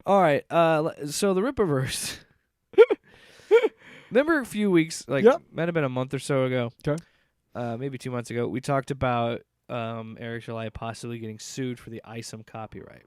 All right. So the Rippaverse. Remember a few weeks, might have been a month or so ago. Okay. Maybe 2 months ago, we talked about Eric July possibly getting sued for the ISOM copyright.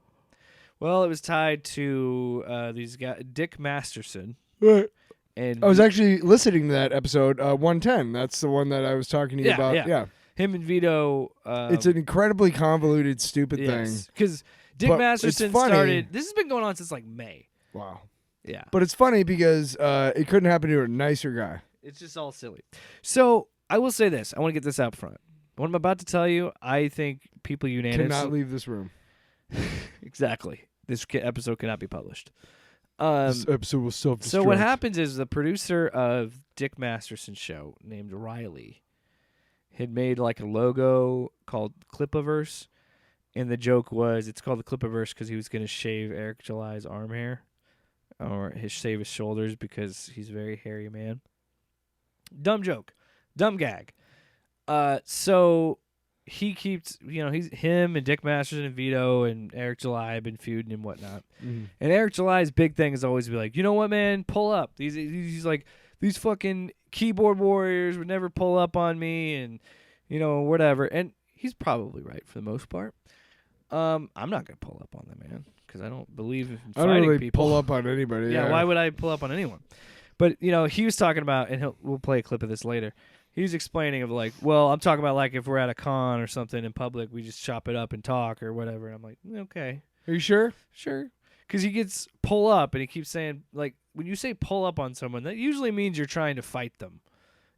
Well, it was tied to these guys, Dick Masterson. Right. And I was actually listening to that episode 110. That's the one that I was talking to you about. Yeah. Him and Vito. It's an incredibly convoluted, stupid thing. Because Dick Masterson started. This has been going on since like May. Wow. Yeah. But it's funny because it couldn't happen to a nicer guy. It's just all silly. So I will say this. I want to get this out front. What I'm about to tell you, I think people unanimously cannot leave this room. Exactly. This episode cannot be published. This episode will self-destruct. So what happens is the producer of Dick Masterson's show, named Riley, had made like a logo called Rippaverse, and the joke was it's called the Rippaverse because he was going to shave Eric July's arm hair, or shave his shoulders because he's a very hairy man. Dumb joke, dumb gag. So he keeps, him and Dick Masterson and Vito and Eric July have been feuding and whatnot. Mm. And Eric July's big thing is always be like, you know what, man, pull up. He's like, these fucking keyboard warriors would never pull up on me and, whatever. And he's probably right for the most part. I'm not going to pull up on them, man, because I don't believe in fighting people. I don't really pull up on anybody. Yeah, why would I pull up on anyone? But, he was talking about, and we'll play a clip of this later. He was explaining of like, well, I'm talking about like if we're at a con or something in public, we just chop it up and talk or whatever. And I'm like, okay. Are you sure? Sure. Because he gets pull up and he keeps saying, like, when you say pull up on someone, that usually means you're trying to fight them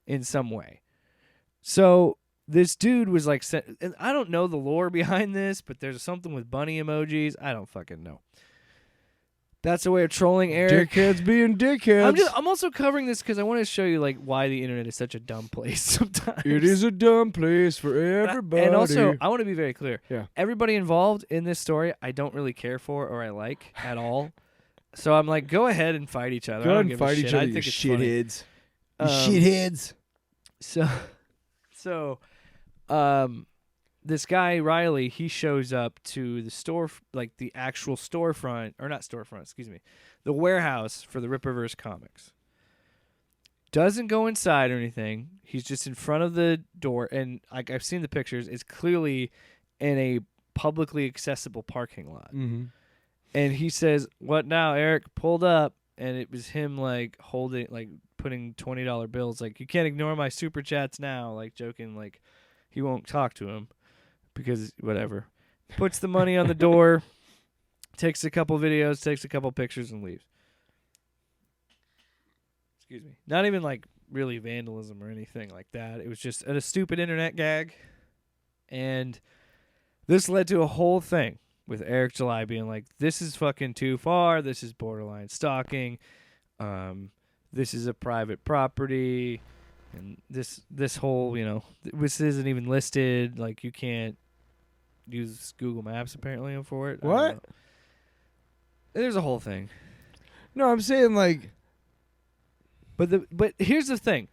in some way. So this dude was like, and I don't know the lore behind this, but there's something with bunny emojis. I don't fucking know. That's a way of trolling Eric. Dickheads being dickheads. I'm also covering this because I want to show you like why the internet is such a dumb place sometimes. It is a dumb place for everybody. And also, I want to be very clear. Yeah. Everybody involved in this story, I don't really care for or I like at all. So I'm like, go ahead and fight each other. Go ahead and fight each other, you shitheads. Shitheads. So, this guy, Riley, he shows up to the store, like the actual storefront, or not storefront, excuse me, the warehouse for the Rippaverse comics. Doesn't go inside or anything. He's just in front of the door, and like I've seen the pictures, it's clearly in a publicly accessible parking lot. Mm-hmm. And he says, "What now, Eric?" Pulled up, and it was him like holding, like putting $20 bills, like, "You can't ignore my super chats now," like joking, like he won't talk to him. Because whatever. Puts the money on the door, takes a couple videos, takes a couple pictures, and leaves. Excuse me. Not even like really vandalism or anything like that. It was just a stupid internet gag. And this led to a whole thing with Eric July being like, this is fucking too far. This is borderline stalking. This is a private property. And this whole, this isn't even listed. Like, you can't use Google Maps apparently for it. What? There's a whole thing. No, I'm saying like, but here's the thing.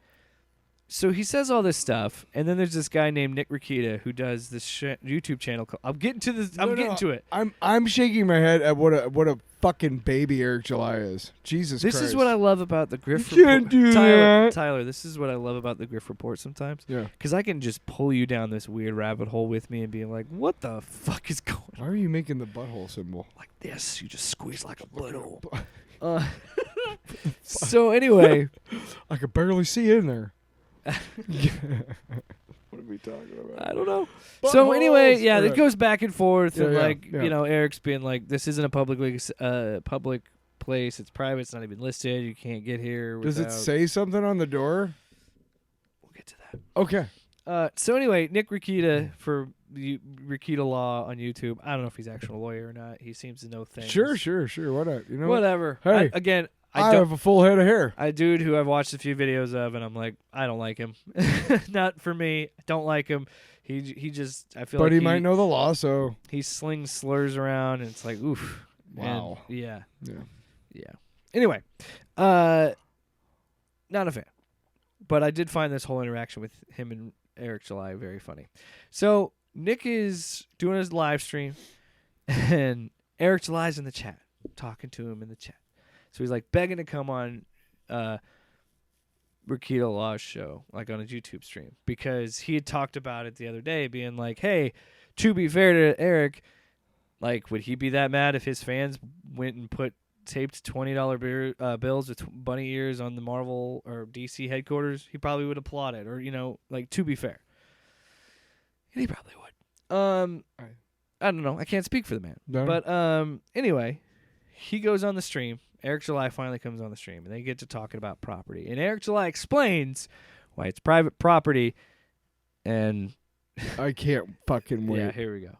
So he says all this stuff, and then there's this guy named Nick Rekieta who does this YouTube channel. I'm getting to this. I'm getting to it. I'm shaking my head at what a fucking baby Eric July is. Jesus Christ. This is what I love about the Grift report. Can't do that. Tyler, this is what I love about the Grift report sometimes. Yeah. Because I can just pull you down this weird rabbit hole with me and be like, what the fuck is going on? Why are you making the butthole symbol? Like this. You just squeeze like a butthole. So anyway. I could barely see in there. What are we talking about? I don't know. Buttholes. So anyway, yeah, Right. it goes back and forth, and yeah. Eric's being like, "This isn't a public place. It's private. It's not even listed. You can't get here." Does it say something on the door? We'll get to that. Okay. So anyway, Nick Rekieta for Rekieta Law on YouTube. I don't know if he's actually a lawyer or not. He seems to know things. Sure. Why not? Whatever. Hey, I have a full head of hair. A dude who I've watched a few videos of, and I'm like, I don't like him. Not for me. I don't like him. He just, I feel like he might know the law, so. He slings slurs around, and it's like, oof. Wow. And yeah. Yeah. Anyway, not a fan. But I did find this whole interaction with him and Eric July very funny. So Nick is doing his live stream, and Eric July's in the chat. talking to him in the chat. So he's like begging to come on Rekieta Law's show, like on a YouTube stream, because he had talked about it the other day, being like, hey, to be fair to Eric, like, would he be that mad if his fans went and put taped $20 bills with bunny ears on the Marvel or DC headquarters? He probably would applaud it, or, like, to be fair. And he probably would. I don't know. I can't speak for the man. No. But anyway, he goes on the stream. Eric July finally comes on the stream, and they get to talking about property. And Eric July explains why it's private property, and I can't fucking wait. yeah, here we go.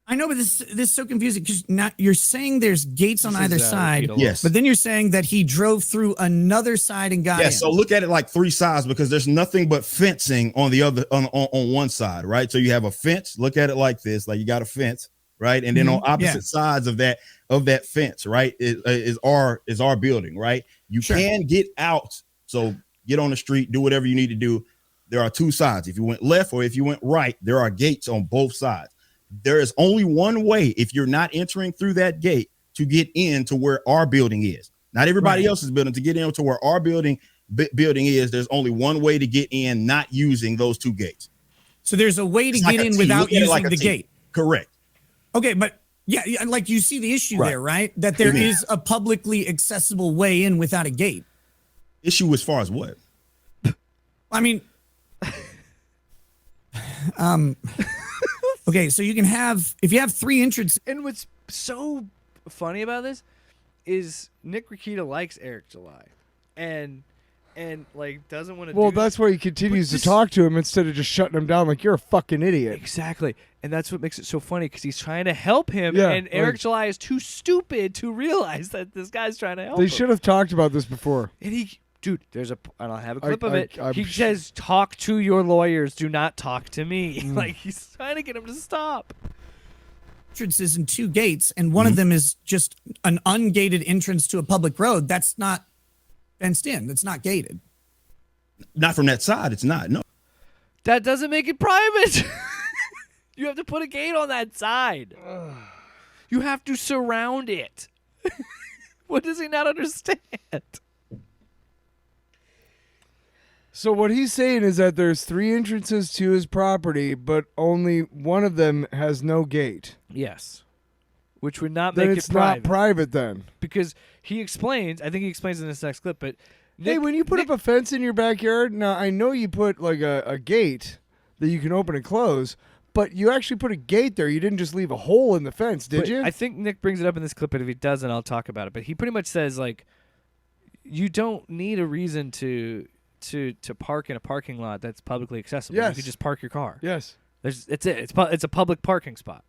I know, but this is so confusing because now you're saying there's gates on either side, Yes. but then you're saying that he drove through another side and got in. So look at it like three sides, because there's nothing but fencing on the other on one side, right? So you have a fence. Look at it like this, like you got a fence, right? And then on opposite sides of that fence, right, is our building, right? You can get out, so get on the street, do whatever you need to do. There are two sides. If you went left or if you went right, there are gates on both sides. There is only one way, if you're not entering through that gate, to get into where our building is. Not everybody else's building. To get into where our building is, there's only one way to get in, not using those two gates. So there's a way to get in without using the gate. Correct. Okay, but yeah, like you see the issue there, right? That there is a publicly accessible way in without a gate. Issue as far as what? I mean, okay, so you can have, if you have 3 entrances. And what's so funny about this is Nick Rekieta likes Eric July, and like doesn't want to. Well, that's why he continues to talk to him instead of just shutting him down like you're a fucking idiot. Exactly, and that's what makes it so funny because he's trying to help him, and Eric July is too stupid to realize that this guy's trying to help him. They should have talked about this before. And dude, and I'll have a clip of it. He says, "Talk to your lawyers. Do not talk to me." Like he's trying to get him to stop. Entrances and 2 gates, and one of them is just an ungated entrance to a public road. That's not fenced in. That's not gated. Not from that side. It's not. No. That doesn't make it private. You have to put a gate on that side. You have to surround it. What does he not understand? So what he's saying is that there's 3 entrances to his property, but only one of them has no gate. Yes. Which would not then make it's it private. not private then. Because he explains, I think he explains in this next clip, but hey, when you put up a fence in your backyard, now I know you put like a gate that you can open and close, but you actually put a gate there. You didn't just leave a hole in the fence, did you? I think Nick brings it up in this clip, but if he doesn't, I'll talk about it. But he pretty much says, like, you don't need a reason to park in a parking lot that's publicly accessible. Yes. You can just park your car. Yes. It's it. It's a public parking spot.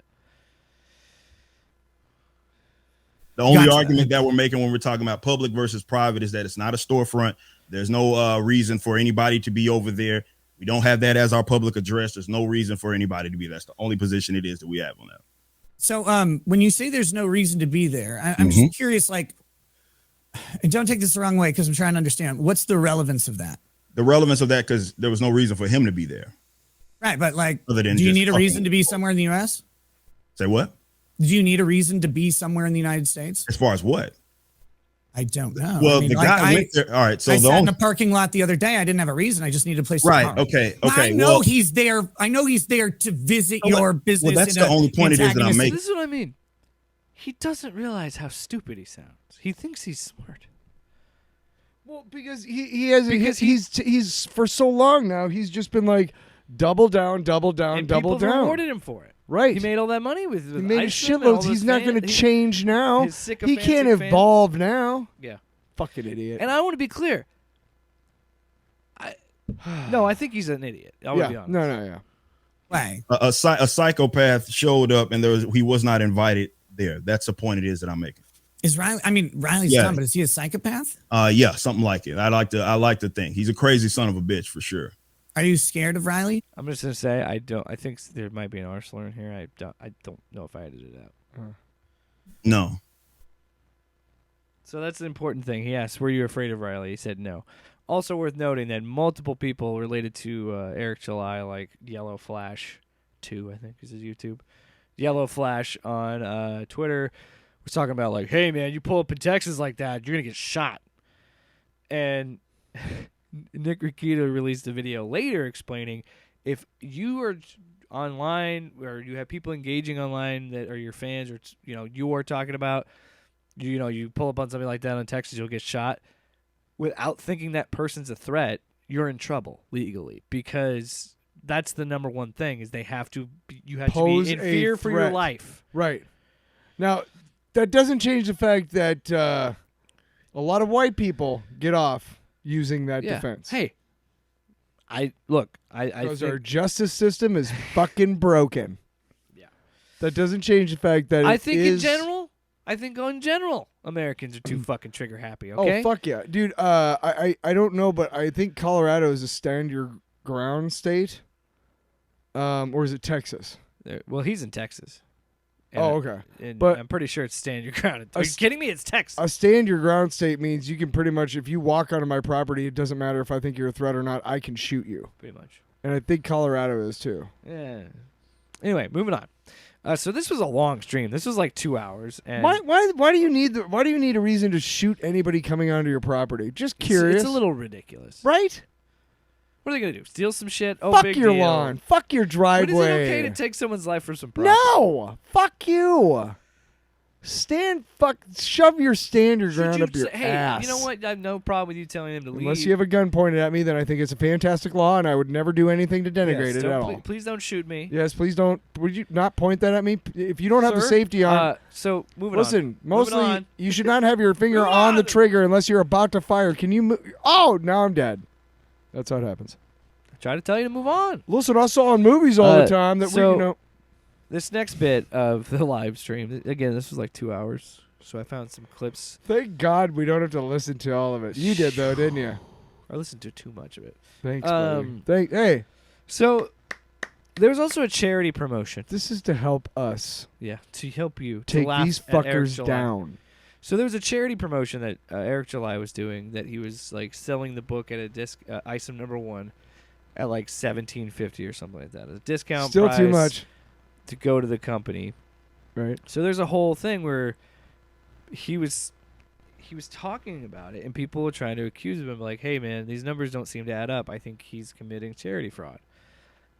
The only argument that we're making when we're talking about public versus private is that it's not a storefront. There's no reason for anybody to be over there. We don't have that as our public address. There's no reason for anybody to be there. That's the only position it is that we have on that. So when you say there's no reason to be there, I'm just curious, like, and don't take this the wrong way because I'm trying to understand. What's the relevance of that? The relevance of that, because there was no reason for him to be there. Right, but like, Other than do you just need a fucking- reason to be somewhere in the U.S.? Say what? Do you need a reason to be somewhere in the United States? As far as what? I don't know. Well, I mean, the like, guy went there. All right, so I the sat in only a parking lot the other day. I didn't have a reason. I just needed a place to right. park. Okay. I know he's there. I know he's there to visit your business. Well, that's the only point it is that I'm making. This is what I mean. He doesn't realize how stupid he sounds. He thinks he's smart. Well, because he's for so long now, he's just been like double down, double down, And double people down. rewarded him for it. Right. He made all that money with He made Iceland and all shitloads. those He's not going to change now. his He sycophantic can't fans. evolve now. Yeah. Fucking idiot. And I want to be clear. No, I think he's an idiot. I want to be honest. No. Way. A psychopath showed up and he was not invited there. That's the point it is that I'm making. Is Riley? I mean, Riley's dumb, but is he a psychopath? Yeah, something like it. I like to think he's a crazy son of a bitch for sure. Are you scared of Riley? I'm just gonna say I don't. I think there might be an R slur in here. I don't know if I edited it out. No. So that's the important thing. He asked, "Were you afraid of Riley?" He said no. Also worth noting that multiple people related to Eric July, like Yellow Flash 2, I think is his YouTube, Yellow Flash on Twitter was talking about like, hey man, you pull up in Texas like that, you're gonna get shot. And Nick Rekieta released a video later explaining if you are online or you have people engaging online that are your fans or you are talking about, you pull up on something like that in Texas, you'll get shot. Without thinking that person's a threat, you're in trouble legally because that's the number one thing is you have to be in fear for your life. Right. Now, that doesn't change the fact that a lot of white people get off using that defense. Hey, I because think our justice system is fucking broken. Yeah. That doesn't change the fact that in general, Americans are too fucking trigger happy. Okay. Oh fuck yeah, dude. I don't know, but I think Colorado is a stand your ground state. Or is it Texas? Well, he's in Texas. Oh, okay. And But I'm pretty sure it's stand your ground. Are you kidding me? It's Texas. A stand your ground state means you can pretty much, if you walk onto my property, it doesn't matter if I think you're a threat or not. I can shoot you. Pretty much. And I think Colorado is too. Yeah. Anyway, moving on. So this was a long stream. This was like 2 hours. And why do you need a reason to shoot anybody coming onto your property? Just curious. It's a little ridiculous, right? What are they gonna do? Steal some shit? Oh, fuck big your deal. lawn. Fuck your driveway. But is it okay to take someone's life for some profit? No. Fuck you. Shove your stand your ground up your ass. You know what? I have no problem with you telling them to leave. Unless you have a gun pointed at me, then I think it's a fantastic law, and I would never do anything to denigrate it at all. Please don't shoot me. Yes, please don't. Would you not point that at me? If you don't have the safety on. So moving Listen, on. mostly you should not have your finger on the trigger unless you're about to fire. Can you move? Oh, now I'm dead. That's how it happens. I try to tell you to move on. Listen, I saw in movies all the time that This next bit of the live stream, again, this was like 2 hours. So I found some clips. Thank God we don't have to listen to all of it. You did though, didn't you? I listened to too much of it. Thanks, buddy. Hey. So there was also a charity promotion. This is to help us. Yeah, to help you take to these fuckers down. So there was a charity promotion that Eric July was doing that he was like selling the book at a disc item number 1 at like $17.50 or something like that. A discount still price too much to go to the company. Right. So there's a whole thing where he was talking about it and people were trying to accuse him like, hey man, these numbers don't seem to add up. I think he's committing charity fraud.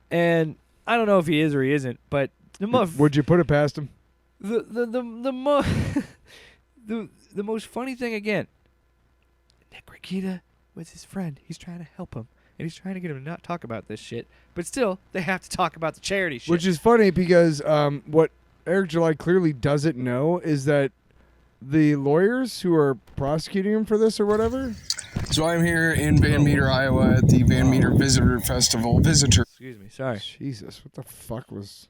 And I don't know if he is or he isn't, but would you put it past him? The most funny thing again, Nick Rekieta was his friend. He's trying to help him. And he's trying to get him to not talk about this shit. But still, they have to talk about the charity shit. Which is funny because what Eric July clearly doesn't know is that the lawyers who are prosecuting him for this or whatever. So I'm here in Van Meter, Iowa at the Van Meter Visitor Festival. Excuse me, sorry. Jesus, what the fuck was...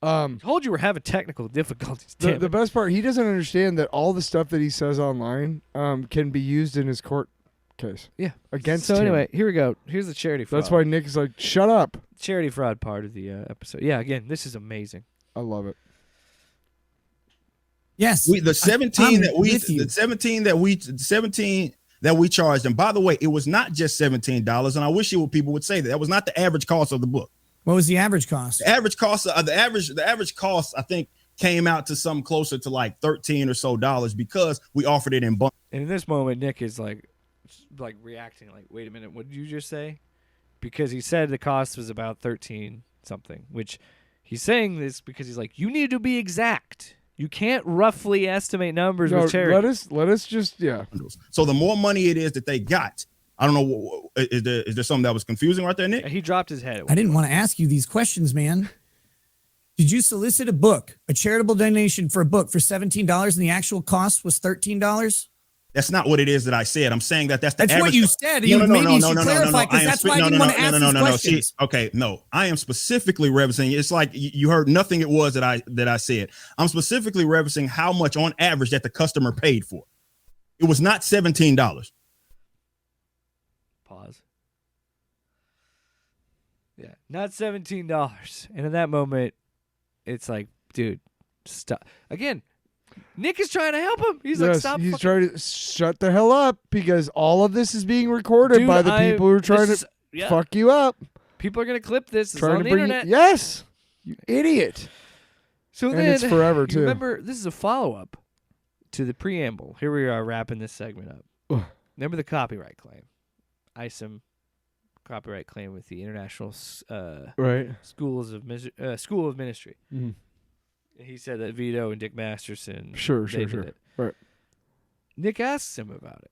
told you we're having technical difficulties. The best part, he doesn't understand that all the stuff that he says online can be used in his court case. Yeah. Against him. So anyway, here we go. Here's the charity fraud. That's why Nick is like, shut up. Charity fraud part of the episode. Yeah, again, this is amazing. I love it. Yes. The 17 that we charged. And by the way, it was not just $17. And I wish people would say that. That was not the average cost of the book. What was the average cost? The average cost, I think, came out to something closer to like $13 or so because we offered it in bundles. And in this moment, Nick is like reacting like, wait a minute, what did you just say? Because he said the cost was about 13 something, which he's saying this because he's like, you need to be exact. You can't roughly estimate numbers with charity. Let us just So the more money it is that they got, I don't know. Is there something that was confusing right there, Nick? He dropped his head. I didn't want to ask you these questions, man. Did you solicit a charitable donation for a book for $17 and the actual cost was $13? That's not what it is that I said. I'm saying that's the average. What you said. Maybe you should clarify because that's why I didn't want to ask these questions. Okay, no. I am specifically referencing. It's like you heard nothing. It was that I said. I'm specifically referencing how much on average that the customer paid for. It was not $17. Pause. Yeah, not $17. And in that moment, it's like, dude, stop. Again, Nick is trying to help him. He's like, stop. He's trying to shut the hell up because all of this is being recorded by the people who are trying to fuck you up. People are going to clip this. It's on the internet. Yes, you idiot. So and then, it's forever too. Remember, this is a follow-up to the preamble. Here we are wrapping this segment up. Remember the copyright claim. ISOM copyright claim with the International School of Ministry. Mhm. He said that Vito and Dick Masterson Sure. did it. Right. Nick asks him about it.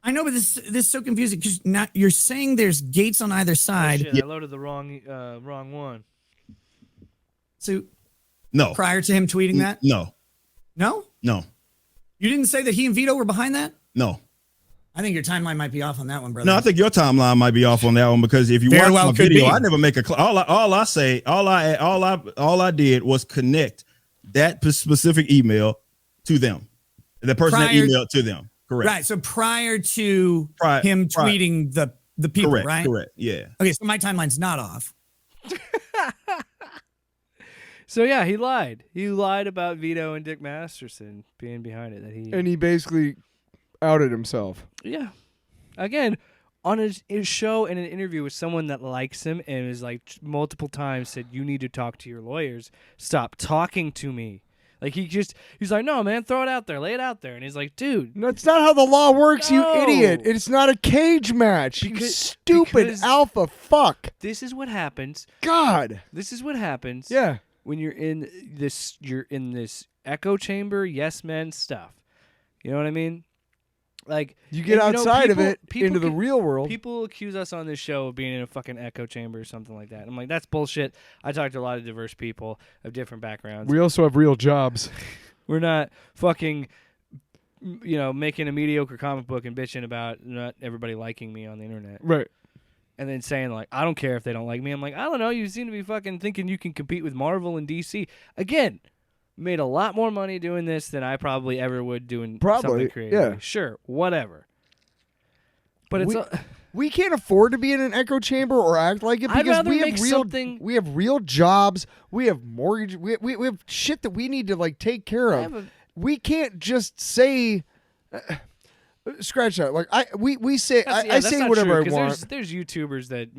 I know, but this is so confusing because now you're saying there's gates on either side. Oh, shit, I loaded the wrong one. So No. prior to him tweeting that? No. No? No. You didn't say that he and Vito were behind that? No. I think your timeline might be off on that one, brother. No, I think your timeline might be off on that one because if you Very watch well my could video, be. I never make a all I did was connect that specific email to them, the person that emailed to them. Correct. Right. So prior to Prior- him prior- tweeting the people, Correct. right? Correct. Yeah. Okay, so my timeline's not off. So yeah, he lied. He lied about Vito and Dick Masterson being behind it. And he basically outed himself. Yeah. Again, on his show in an interview with someone that likes him and is like multiple times said, "You need to talk to your lawyers. Stop talking to me." Like he's like, "No, man, throw it out there, lay it out there." And he's like, "Dude, That's not how the law works, No. you idiot. It's not a cage match. You stupid because- alpha fuck. this is what happens. God. This is what happens." Yeah. When you're in this echo chamber, yes men stuff. You know what I mean? Like You get and, outside people- of it people into the can- real world. People accuse us on this show of being in a fucking echo chamber or something like that. I'm like, that's bullshit. I talk to a lot of diverse people of different backgrounds. We also have real jobs. We're not fucking, making a mediocre comic book and bitching about not everybody liking me on the internet. Right. And then saying, like, I don't care if they don't like me. I'm like, I don't know. You seem to be fucking thinking you can compete with Marvel and DC. Again, made a lot more money doing this than I probably ever would doing something creative. yeah. Sure, whatever. But it's... We can't afford to be in an echo chamber or act like it I'd because rather we make have real something- we have real jobs, we have mortgage, we have shit that we need to like take care of. We can't just say scratch that. Like we say I say whatever I want. There's YouTubers that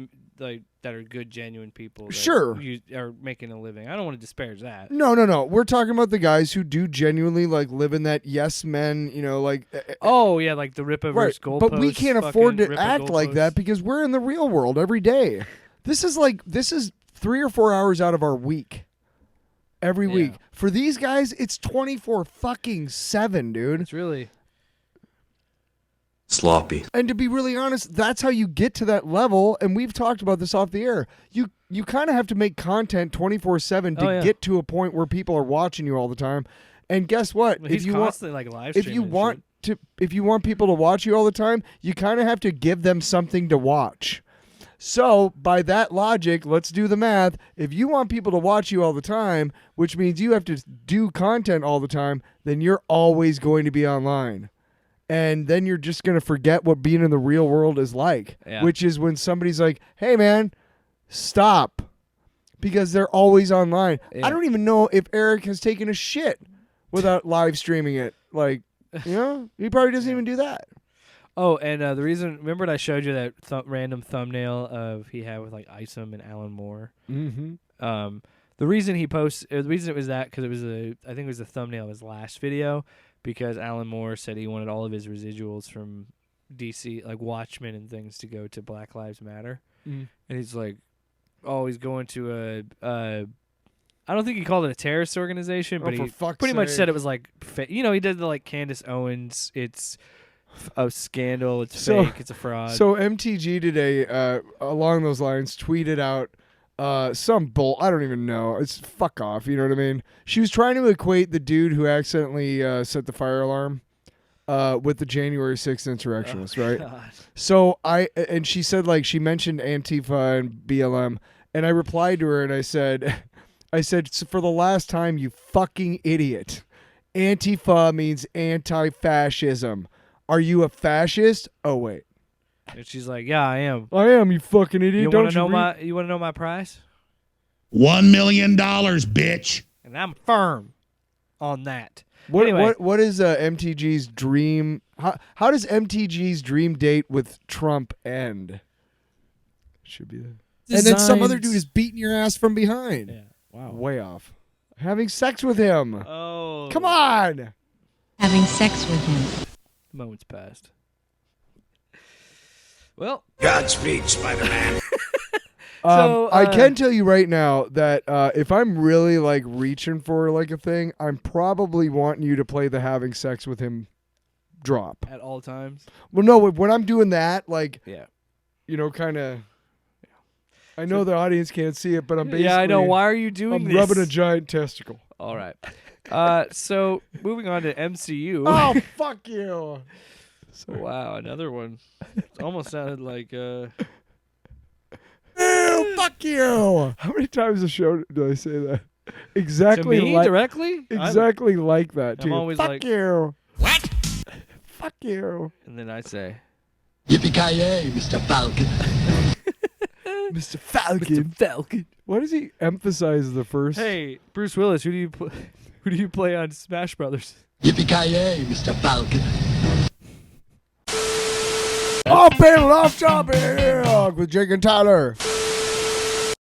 are good, genuine people. That Sure. are making a living. I don't want to disparage that. No. We're talking about the guys who do genuinely like live in that yes men, like Oh yeah, like the Rippaverse right. goalpost. But we can't afford to fucking act Rippa like goalposts. that because we're in the real world every day. This is 3 or 4 hours out of our week. Every Yeah. week. For these guys, it's 24/7, dude. It's really sloppy. And to be really honest, that's how you get to that level. And we've talked about this off the air. You kind of have to make content 24/7 to Oh, yeah. get to a point where people are watching you all the time. And guess what? he's constantly like live if streaming you and want shit. if you want people to watch you all the time, you kind of have to give them something to watch. So, by that logic, let's do the math. If you want people to watch you all the time, which means you have to do content all the time, then you're always going to be online. And then you're just going to forget what being in the real world is like, Yeah. which is when somebody's like, "Hey man, stop." Because they're always online. Yeah. I don't even know if Eric has taken a shit without live streaming it. Like, he probably doesn't even do that. Oh, and the reason, remember when I showed you that random thumbnail of he had with like Isom and Alan Moore? Mm-hmm. The reason he posts, the reason it was that because I think it was the thumbnail of his last video because Alan Moore said he wanted all of his residuals from DC, like Watchmen and things, to go to Black Lives Matter, and he's like, oh, he's going to I don't think he called it a terrorist organization, but for he fuck's pretty much sake. said it was like, he did the like Candace Owens, it's a scandal, it's So- fake, it's a fraud. So MTG today, along those lines, tweeted out some bull. I don't even know. It's fuck off. You know what I mean? She was trying to equate the dude who accidentally set the fire alarm with the January 6th insurrectionists, right? God. So and she said like she mentioned Antifa and BLM, and I replied to her and I said, "So for the last time, you fucking idiot. Antifa means anti-fascism. Are you a fascist? Oh wait, And she's like, yeah, I am. I am. You fucking idiot. You Don't want to know read- you want to know my price? $1 million, bitch. And I'm firm on that. What Anyway. what is MTG's dream? How does MTG's dream date with Trump end? Should be that. And then some other dude is beating your ass from behind. Yeah. Wow. Way off. Having sex with him. Oh. Come on. Having sex with him. Moments passed. Well, Godspeed, Spider-Man. I can tell you right now that if I'm really like reaching for like a thing, I'm probably wanting you to play the having sex with him drop. at all times. Well, no, when I'm doing that, like, Yeah. you know, kind of. I know the audience can't see it, but I'm basically. Yeah, I know. Why are you doing I'm this? rubbing a giant testicle. All right. So moving on to MCU. Oh, fuck you. Wow, another one. It almost sounded like Ew, fuck you. How many times a show do I say that? Exactly to me like directly. exactly like that too. I'm always fuck like- you. What? Fuck you. And then I say, Yippee-ki-yay, Mr. Falcon. Mr. Falcon. Falcon. Why does he emphasize the first? Hey, Bruce Willis, who do you play on Smash Brothers? Yippee-ki-yay, Mr. Falcon. Off panel, off topic with Jake and Tyler.